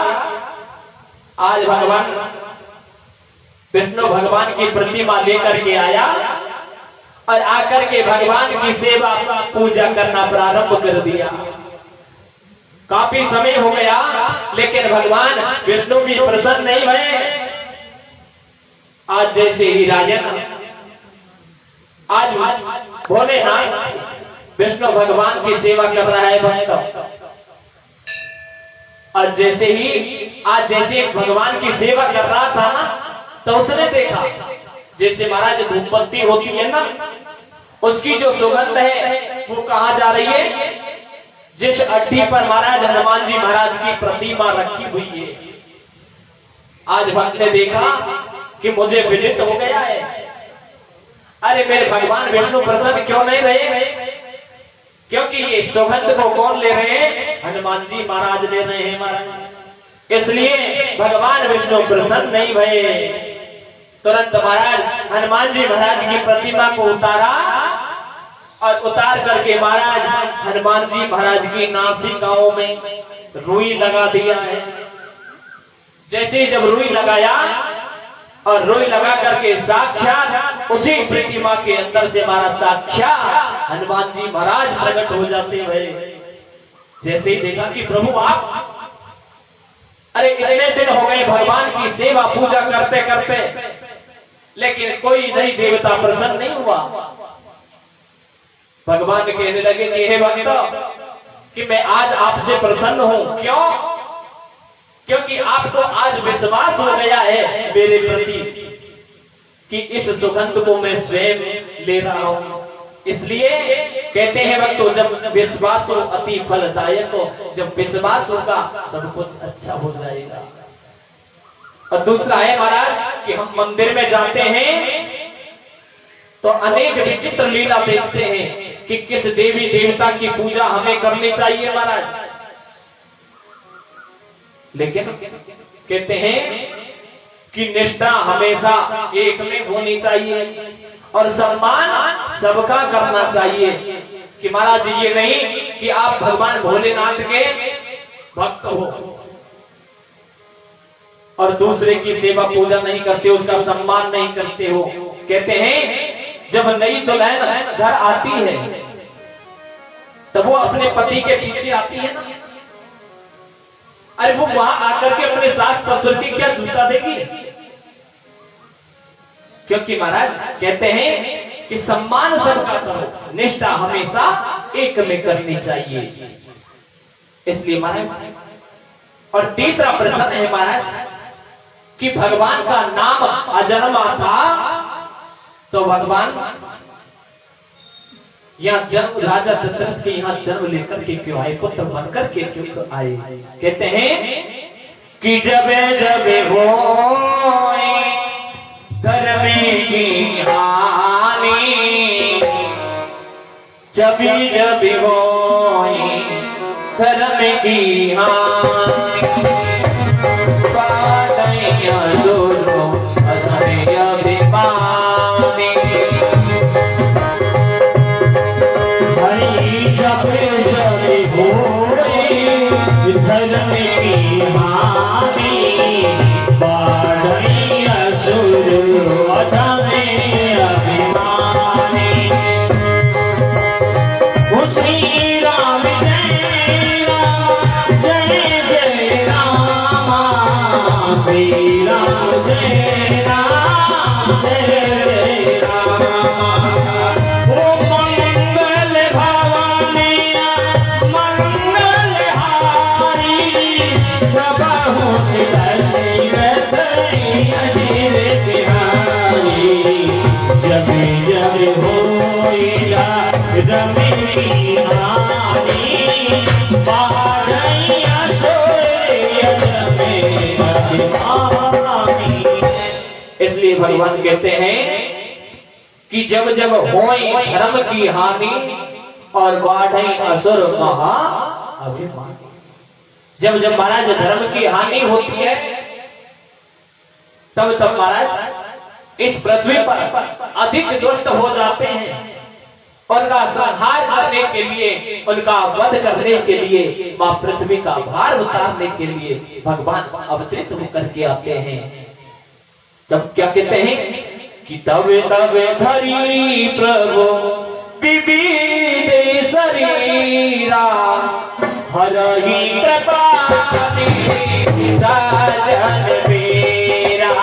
आज भगवान विष्णु भगवान की प्रतिमा लेकर के आया और आकर के भगवान की सेवा पूजा करना प्रारंभ कर दिया। काफी समय हो गया, लेकिन भगवान विष्णु भी प्रसन्न नहीं हुए। आज जैसे ही राजन, आज भोलेनाथ विष्णु भगवान की सेवा कर रहा है भक्त, और जैसे ही भगवान की सेवा कर रहा था ना, तो उसने देखा जैसे महाराज धूपबत्ती होती है ना, उसकी जो सुगंध है वो कहाँ जा रही है, जिस अड्डी पर महाराज हनुमान जी महाराज की प्रतिमा रखी हुई है। आज भक्त ने देखा कि मुझे विदित हो गया है, अरे मेरे भगवान विष्णु प्रसन्न क्यों नहीं रहे, क्योंकि ये सुगंध को कौन ले रहे हैं, हनुमान जी महाराज ले रहे हैं महाराज, इसलिए भगवान विष्णु प्रसन्न नहीं भये। तुरंत महाराज हनुमान जी महाराज की प्रतिमा को उतारा, और उतार करके महाराज हनुमान जी महाराज की नासिकाओं में रुई लगा दिया है। जैसे जब रुई लगाया, और रुई लगा करके साक्षात उसी प्रतिमा के अंदर से हमारा साक्षात हनुमान जी महाराज प्रकट हो जाते हैं। जैसे ही देखा कि प्रभु आप, अरे इतने दिन हो गए भगवान की सेवा पूजा करते करते, लेकिन कोई नहीं देवता प्रसन्न नहीं हुआ। भगवान कहने लगे कि हे भक्त, कि मैं आज आपसे प्रसन्न हूं। क्यों? क्योंकि आपको आज विश्वास हो गया है मेरे प्रति कि इस सुगंध को मैं स्वयं ले रहा हूं। इसलिए कहते हैं भक्तों, जब विश्वास हो अति फलदायक हो, जब विश्वास होगा सब कुछ अच्छा हो जाएगा। और दूसरा है महाराज कि हम मंदिर में जाते हैं तो अनेक विचित्र लीला देखते हैं कि किस देवी देवता की पूजा हमें करनी चाहिए महाराज, लेकिन कहते हैं कि निष्ठा हमेशा एक में होनी चाहिए और सम्मान सबका करना चाहिए। कि महाराज ये नहीं कि आप भगवान भोलेनाथ के भक्त हो और दूसरे की सेवा पूजा नहीं करते, उसका सम्मान नहीं करते हो। कहते हैं जब नई दुल्हन घर आती है तब वो अपने पति के पीछे आती है ना, अरे वो वहां आकर के अपने सास ससुर की क्या जूता देगी? क्योंकि महाराज कहते हैं कि सम्मान सबका करो, निष्ठा हमेशा एक में करनी चाहिए। इसलिए महाराज, और तीसरा प्रश्न है महाराज कि भगवान का नाम अजन्मा था, तो भगवान यहाँ जन्म, राजा दशरथ के यहाँ जन्म लेकर के क्यों आए, पुत्र बनकर के क्यों आए? कहते हैं कि जब जब हो धर्म की हानि, जब जब हो धर्म की हानि, बाधैया दोनों अधैया विपानी, धर्म की हानि बाढ़ी असुर अधमे अभिमानी। श्री राम जय राम जय जय राम, श्री राम जय राम जय जय राम। ओ मंगल भवानी मंगल हारी, प्रभु दशरथ अजिर बिहारी। जब जब होइला रमे की हानि बाढ़ई असुर अधमे अभिमानी। इसलिए भगवान कहते हैं कि जब जब होई धर्म की हानि और बाढ़ई असुर महा अभिमानी। जब जब महाराज धर्म की हानि होती है तब तब महाराज इस पृथ्वी पर अधिक दुष्ट हो जाते हैं। उनका संहार करने के लिए, उनका वध करने के लिए, मां पृथ्वी का भार उतारने के लिए भगवान अवतरित होकर के आते हैं। तब क्या कहते हैं कि तब तब धरी प्रभु विविध शरीरा, हरहि कृपा साजन मेरा।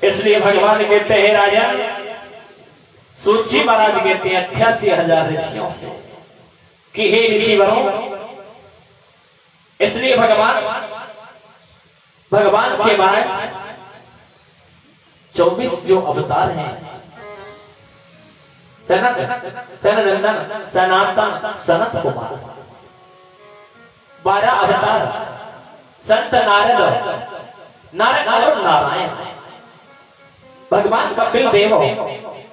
इसलिए भगवान कहते हैं राजा सूची महाराज कहते हैं 88,000 ऋषियों से कि हे ऋषि वरों, इसलिए भगवान के महाराज 24 जो अवतार हैं, सनंदन सनातन सनत कुमार, 12 अवतार संत नारद और नारायण, भगवान कपिल देव,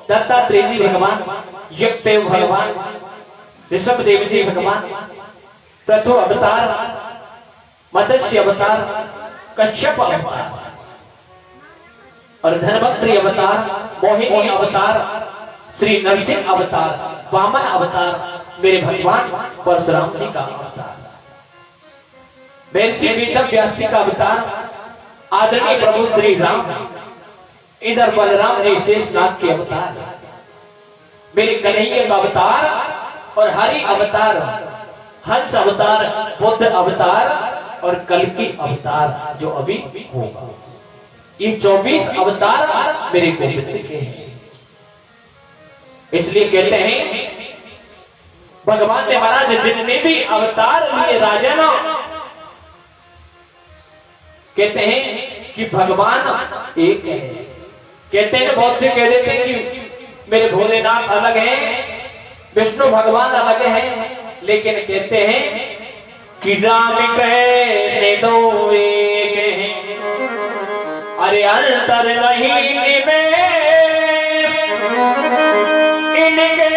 दत्तात्रेय जी भगवान, यज्ञदेव भगवान, ऋषभ देव जी भगवान, पृथु अवतार, मत्स्य अवतार, कश्यप अवतार और धनवंतरी अवतार, मोहिनी अवतार, श्री नरसिंह अवतार, वामन अवतार, मेरे भगवान परशुराम जी का अवतार, महर्षि वेदव्यास जी का अवतार, आदरणीय प्रभु श्री राम, इधर बलराम जी शेषनाग के अवतार, मेरे कन्हैया का अवतार और हरि अवतार, हंस अवतार, बुद्ध अवतार और कल्कि अवतार जो अभी होगा। ये 24 अवतार मेरे गोविंद के हैं। इसलिए कहते हैं भगवान ने महाराज जितने भी अवतार लिए राजन, कहते हैं कि भगवान एक है। कहते हैं बहुत से कह देते हैं कि मेरे भोलेनाथ अलग हैं, विष्णु भगवान अलग हैं, लेकिन कहते हैं कि राम कैसे दो एक हैं, अरे अंतर नहीं निवेश, इनके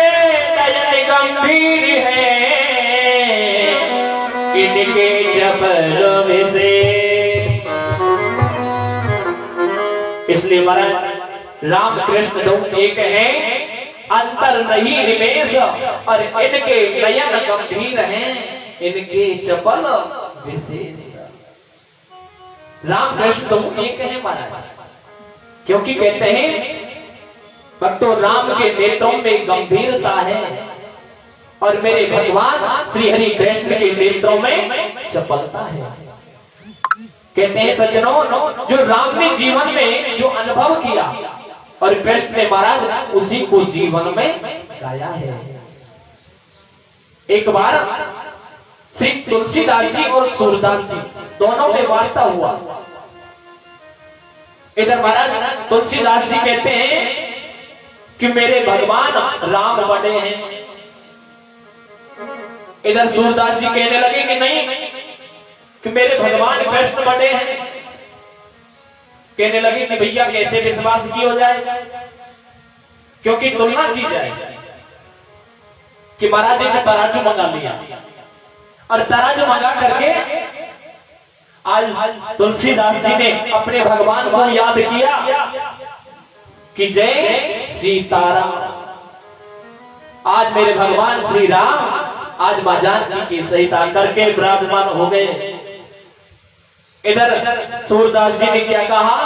नयन गंभीर हैं, इनके जबरों में से। इसलिए महाराज राम कृष्ण दो एक हैं, अंतर नहीं निवेश, और इनके नयन गंभीर हैं, इनके चपल विशेष। राम कृष्ण दो एक हैं महाराज, क्योंकि कहते हैं भक्तों राम के नेत्रों में गंभीरता है और मेरे भगवान श्री हरि कृष्ण के नेत्रों में चपलता है। कहते हैं सज्जनों, जो राम ने जीवन में जो अनुभव किया और कृष्ण ने महाराज उसी को जीवन में गाया है। एक बार श्री तुलसीदास जी और सूरदास जी दोनों में वार्ता हुआ। इधर महाराज तुलसीदास जी कहते हैं कि मेरे भगवान राम बड़े हैं, इधर सूरदास जी कहने लगे कि नहीं, कि मेरे भगवान कृष्ण बड़े हैं। कहने लगे कि भैया कैसे विश्वास की हो जाए, क्योंकि तुलना की जाए कि महाराज जी ने तराजू मंगा लिया और तराजू मंगा करके आज तुलसीदास जी ने अपने भगवान को याद किया कि जय सीताराम। आज मेरे भगवान श्री राम आज मां जानकी की सहिता करके विराजमान हो गए। इधर सूरदास जी ने क्या कहा,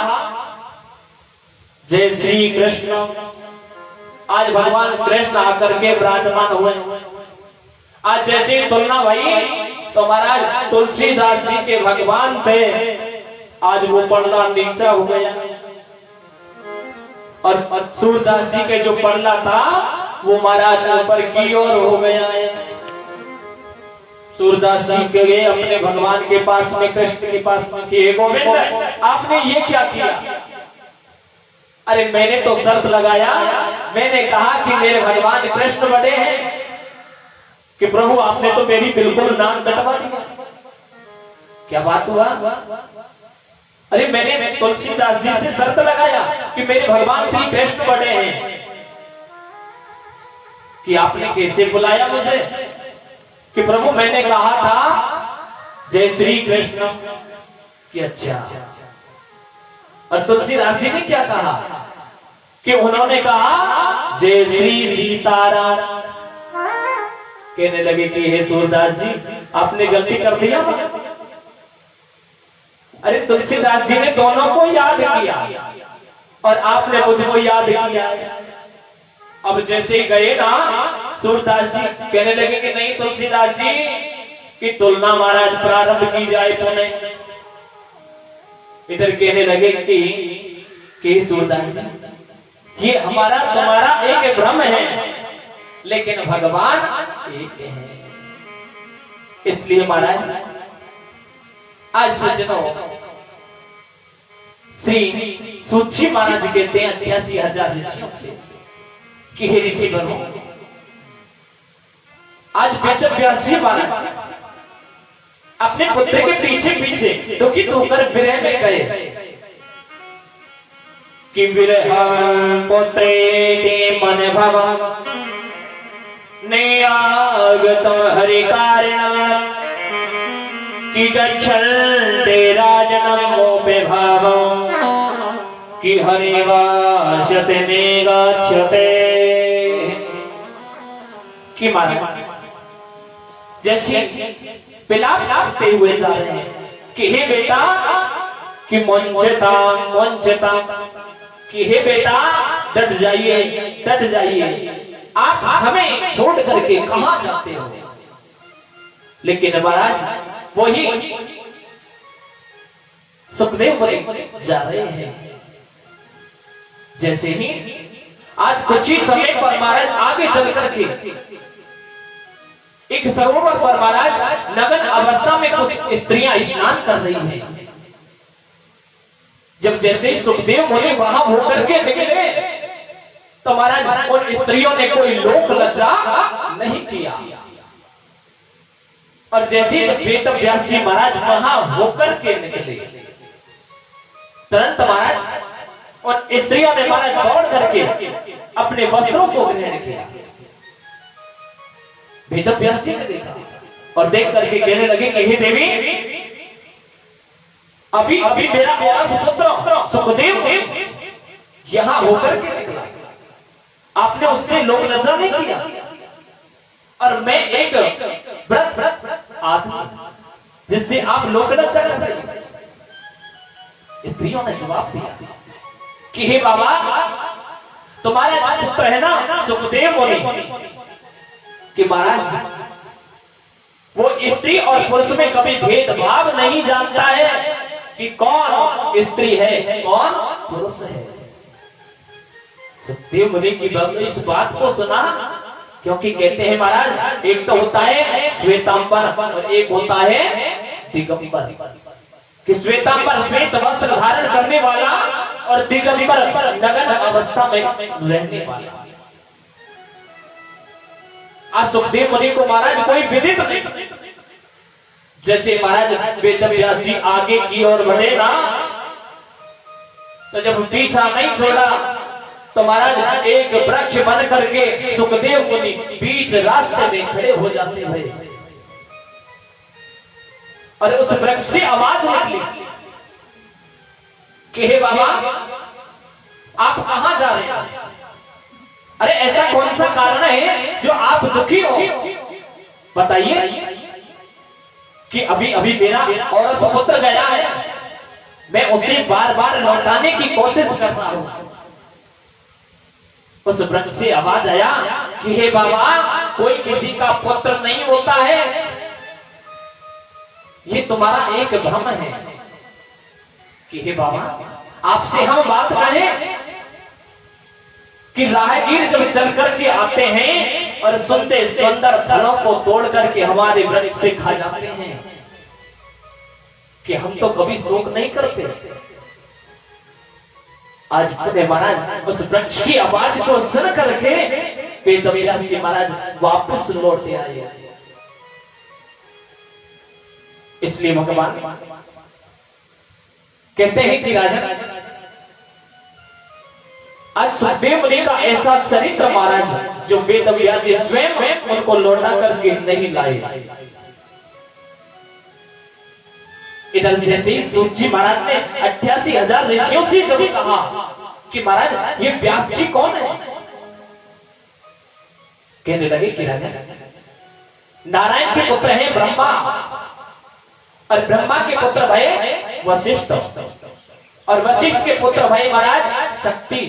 जय श्री कृष्ण। आज भगवान कृष्ण आकर के विराजमान हुए। आज जैसी तुलना भाई तो महाराज तुलसीदास जी के भगवान थे, आज वो पर्दा नीचा हो गया और सूरदास जी के जो पर्दा था वो महाराज ऊपर की ओर हो गया है। सूरदास जी गए अपने भगवान के पास में, कृष्ण के पास में, कि गोविंद आपने ये क्या किया? अरे मैंने तो शर्त लगाया, मैंने कहा कि मेरे भगवान कृष्ण बड़े हैं, कि प्रभु आपने तो मेरी बिल्कुल नाम कटवा दिया। क्या बात हुआ? अरे मैंने तुलसीदास जी से शर्त लगाया कि मेरे भगवान श्री कृष्ण बड़े हैं, कि आपने कैसे बुलाया मुझे? कि प्रभु मैंने कहा था जय श्री कृष्ण। कि अच्छा। और तुलसीदास जी ने क्या कहा कि उन्होंने कहा जय श्री सीताराम। कहने लगे कि हे सूरदास जी आपने गलती कर दिया। अरे तुलसीदास जी ने दोनों को याद किया और आपने मुझको याद किया। अब जैसे ही गए ना सूरदास जी कहने लगे कि नहीं तुलसीदास जी की तुलना महाराज प्रारंभ की जाए पुनः। इधर कहने लगे कि सूरदास जी ये हमारा तुम्हारा एक भ्रम है, लेकिन भगवान एक है। इसलिए महाराज आज सज्जनों श्री सूची महाराज कहते हैं 88,000 ऋषियों से कि हे ऋषि बनो। आज वेद व्यास जी महाराज अपने पुत्र के पीछे पीछे दुखित होकर विरह में गए कि विरह पुत्रे ते मन भव नियागतम हरि कारिणा कि गच्छन्ते राजनम मोपे भावं कि हरिवास्यते निगाच्छते। कि महाराज जैसे पिलाप करते हुए जा रहे हैं कि हे बेटा कि मंचता मंचता, कि हे बेटा डट जाइए डट जाइए, आप हमें छोड़ करके कहां जाते हो? लेकिन महाराज वही सुखदेव जा रहे हैं। जैसे ही आज कुछ ही समय पर महाराज आगे चल करके एक सरोवर पर महाराज नग्न अवस्था में कुछ स्त्रियां स्नान कर रही हैं। जब जैसे ही सुखदेव मुनि वहां होकर के निकले तो महाराज उन स्त्रियों ने कोई लोक लज्जा नहीं किया। और जैसे वेद व्यास जी महाराज वहां होकर के निकले तुरंत महाराज और स्त्रियों ने महाराज दौड़ करके अपने वस्त्रों को ग्रहण किया। वेद व्यास जी ने देखा और देख करके कहने लगे कि हे देवी अभी अभी मेरा सुपुत्र सुखदेव यहां होकर के निकला, आपने उससे लोक लज्जा नहीं किया और मैं एक व्रत आदमी जिससे आप लोक लज्जा कर रहे हैं। स्त्रियों ने जवाब दिया कि हे बाबा तुम्हारा पुत्र है ना सुखदेव बोले कि महाराज वो स्त्री और पुरुष में कभी भेदभाव नहीं जानता है कि कौन स्त्री है कौन पुरुष है। सुखदेव मुनि की इस बात को सुना, क्योंकि कहते हैं महाराज एक तो होता है श्वेतांबर और एक होता है दिगंबर। कि श्वेतांबर श्वेत वस्त्र धारण करने वाला और दिगंबर नग्न अवस्था में रहने वाला। आज सुखदेव मुनि को महाराज कोई विदित नहीं। जैसे महाराज वेद व्यास जी आगे की ओर बढ़े ना, तो जब पीछा नहीं छोड़ा तो महाराज एक वृक्ष बन करके सुखदेव मुनि बीच रास्ते में खड़े हो जाते हैं और उस वृक्ष से आवाज निकली कि हे बाबा आप कहां जा रहे हैं? अरे ऐसा कौन सा कारण है जो आप दुखी हो? बताइए कि अभी अभी मेरा और सुपुत्र गया है, मैं उसे बार बार लौटाने की कोशिश कर रहा हूं। उस वृक्ष से आवाज आया कि हे बाबा कोई किसी का पुत्र नहीं होता है, ये तुम्हारा एक भ्रम है। कि हे बाबा आपसे हम बात करें कि राहगीर जब चल करके आते हैं और सुनते सुंदर फलों को तोड़ करके हमारे वृक्ष से खा जाते हैं, कि हम तो कभी शोक नहीं करते। आज खुद महाराज उस वृक्ष की आवाज को सुन करके वेद व्यास जी महाराज वापस लौटे आए। इसलिए भगवान कहते हैं कि राजन आज सुखदेव मुनि का ऐसा चरित्र महाराज जो वेद व्यास जी स्वयं उनको लौटा करके नहीं लाए। इधर जैसे ही सूत जी महाराज ने 88,000 ऋषियों से जब कहा कि महाराज ये व्यास जी कौन है, कहने लगे कि राजा नारायण के पुत्र हैं ब्रह्मा, और ब्रह्मा के पुत्र भये वशिष्ठ, और वशिष्ठ के पुत्र भये महाराज शक्ति,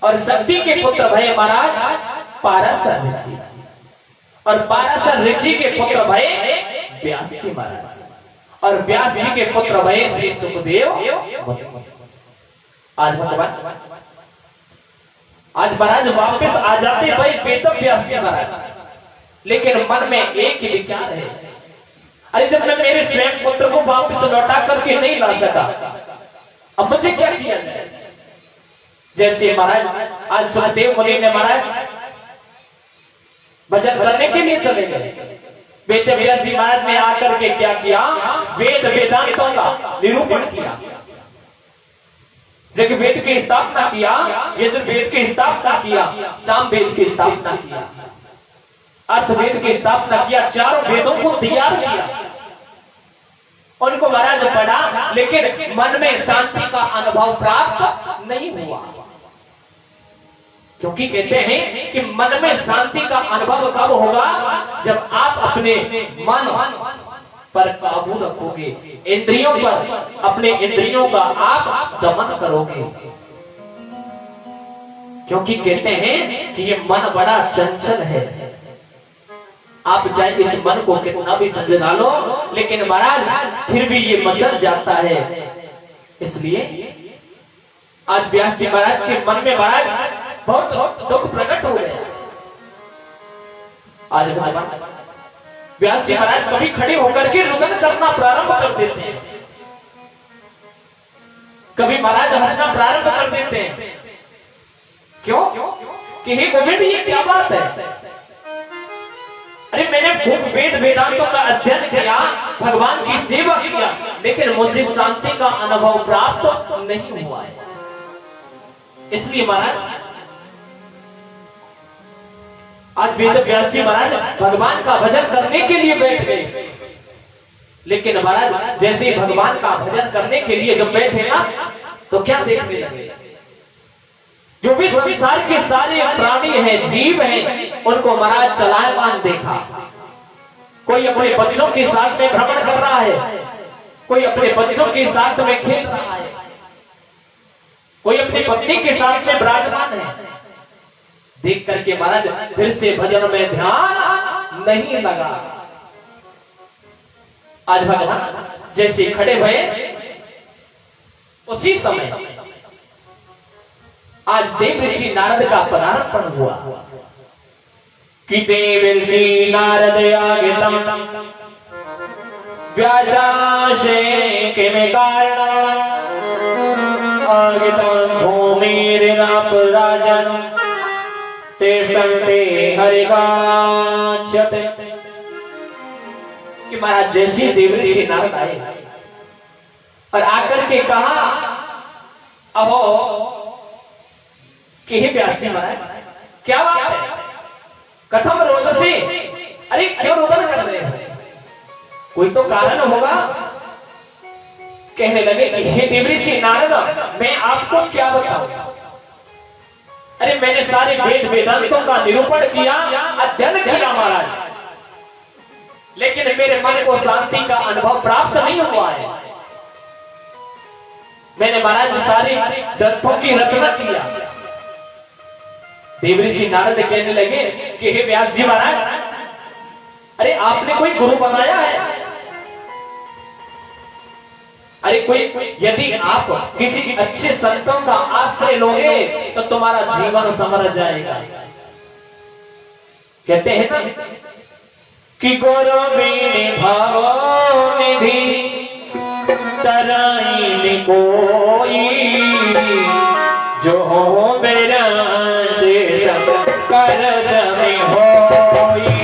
और शक्ति के पुत्र भये महाराज पाराशर ऋषि, और पाराशर ऋषि के पुत्र भये व्यास जी महाराज, और व्यास जी के पुत्र भये श्री सुखदेव। आज भगवान आज महाराज वापस आ जाते भाई वेद व्यास जी महाराज, लेकिन मन में एक ही विचार है, अरे जब मैं मेरे स्वयं पुत्र को वापस लौटा करके नहीं ला सका, अब मुझे क्या किया जाए? जैसे महाराज आज सुखदेव मुनि ने महाराज भजन करने के लिए चले गए, वेद व्यास जी महाराज ने आकर के क्या किया? वेद वेदांतों का निरूपण किया, लेकिन वेद की स्थापना किया, यजुर्वेद की स्थापना किया, सामवेद की स्थापना किया, अर्थवेद की स्थापना किया, चारों वेदों को तैयार किया, उनको महाराज पढ़ा, लेकिन मन में शांति का अनुभव प्राप्त नहीं हुआ। क्योंकि कहते हैं कि मन में शांति का अनुभव कब होगा? जब आप अपने मन पर काबू रखोगे, इंद्रियों पर, अपने इंद्रियों का आप दमन करोगे। क्योंकि कहते हैं कि ये मन बड़ा चंचल है, आप चाहे इस मन को कितना भी समझा लो, लेकिन महाराज फिर भी ये मचल जाता है। इसलिए आज व्यास जी महाराज के मन में महाराज बहुत दुख प्रकट हो गया। आज भगवान व्यास जी महाराज कभी खड़े होकर के रुदन करना प्रारंभ कर देते हैं, कभी महाराज हंसना प्रारंभ कर देते हैं। क्यों? कि हे गोविंद ये क्या बात है? अरे मैंने खूब वेद वेदांतों का अध्ययन किया, भगवान की सेवा किया, लेकिन मुझे शांति का अनुभव प्राप्त नहीं हुआ है। इसलिए महाराज आज वेद व्यास जी महाराज भगवान का भजन करने के लिए बैठ गए, लेकिन महाराज जैसे भगवान का भजन करने के लिए जब बैठे ना, तो क्या देखने लगे? जो भी संसार के सारे प्राणी हैं, जीव हैं, उनको महाराज चलायमान देखा। कोई अपने बच्चों के साथ में भ्रमण कर रहा है, कोई अपने बच्चों के साथ में खेल रहा है, कोई अपनी पत्नी के साथ में विराजमान है। देख करके महाराज फिर से भजन में ध्यान नहीं लगा। आज भगवान जैसे खड़े हुए, उसी समय आज देव ऋषि नारद का पदार्पण हुआ कि देव ऋषि नारद आगतम व्यासाशे किम कारणम आगतम भूमिर्नाप राजन तेषते हरिगा निकट कि महाराज जैसी देवऋषि नारद आए और आकर के कहा, अहो कि हे व्यास जी महाराज, क्या बात है, कथम रोदसी, अरे क्यों रोदन कर रहे हो, कोई तो कारण होगा। कहने लगे कि हे देवऋषि नारद, मैं आपको क्या बताऊं, अरे मैंने सारे वेद वेदांतों का निरूपण किया, अध्ययन किया महाराज, लेकिन मेरे मन को शांति का अनुभव प्राप्त नहीं हुआ है। मैंने महाराज सारे ग्रंथों की रचना किया। देवऋषि नारद कहने लगे कि हे व्यास जी महाराज, अरे आपने कोई गुरु बनाया है, अरे कोई, यदि आप किसी अच्छे संतों का आश्रय लोगे तो तुम्हारा जीवन संवर जाएगा। कहते हैं ना कि गुरु बिन भाव निधि तराई कोई, जो हो बिराज सब कर समे होई।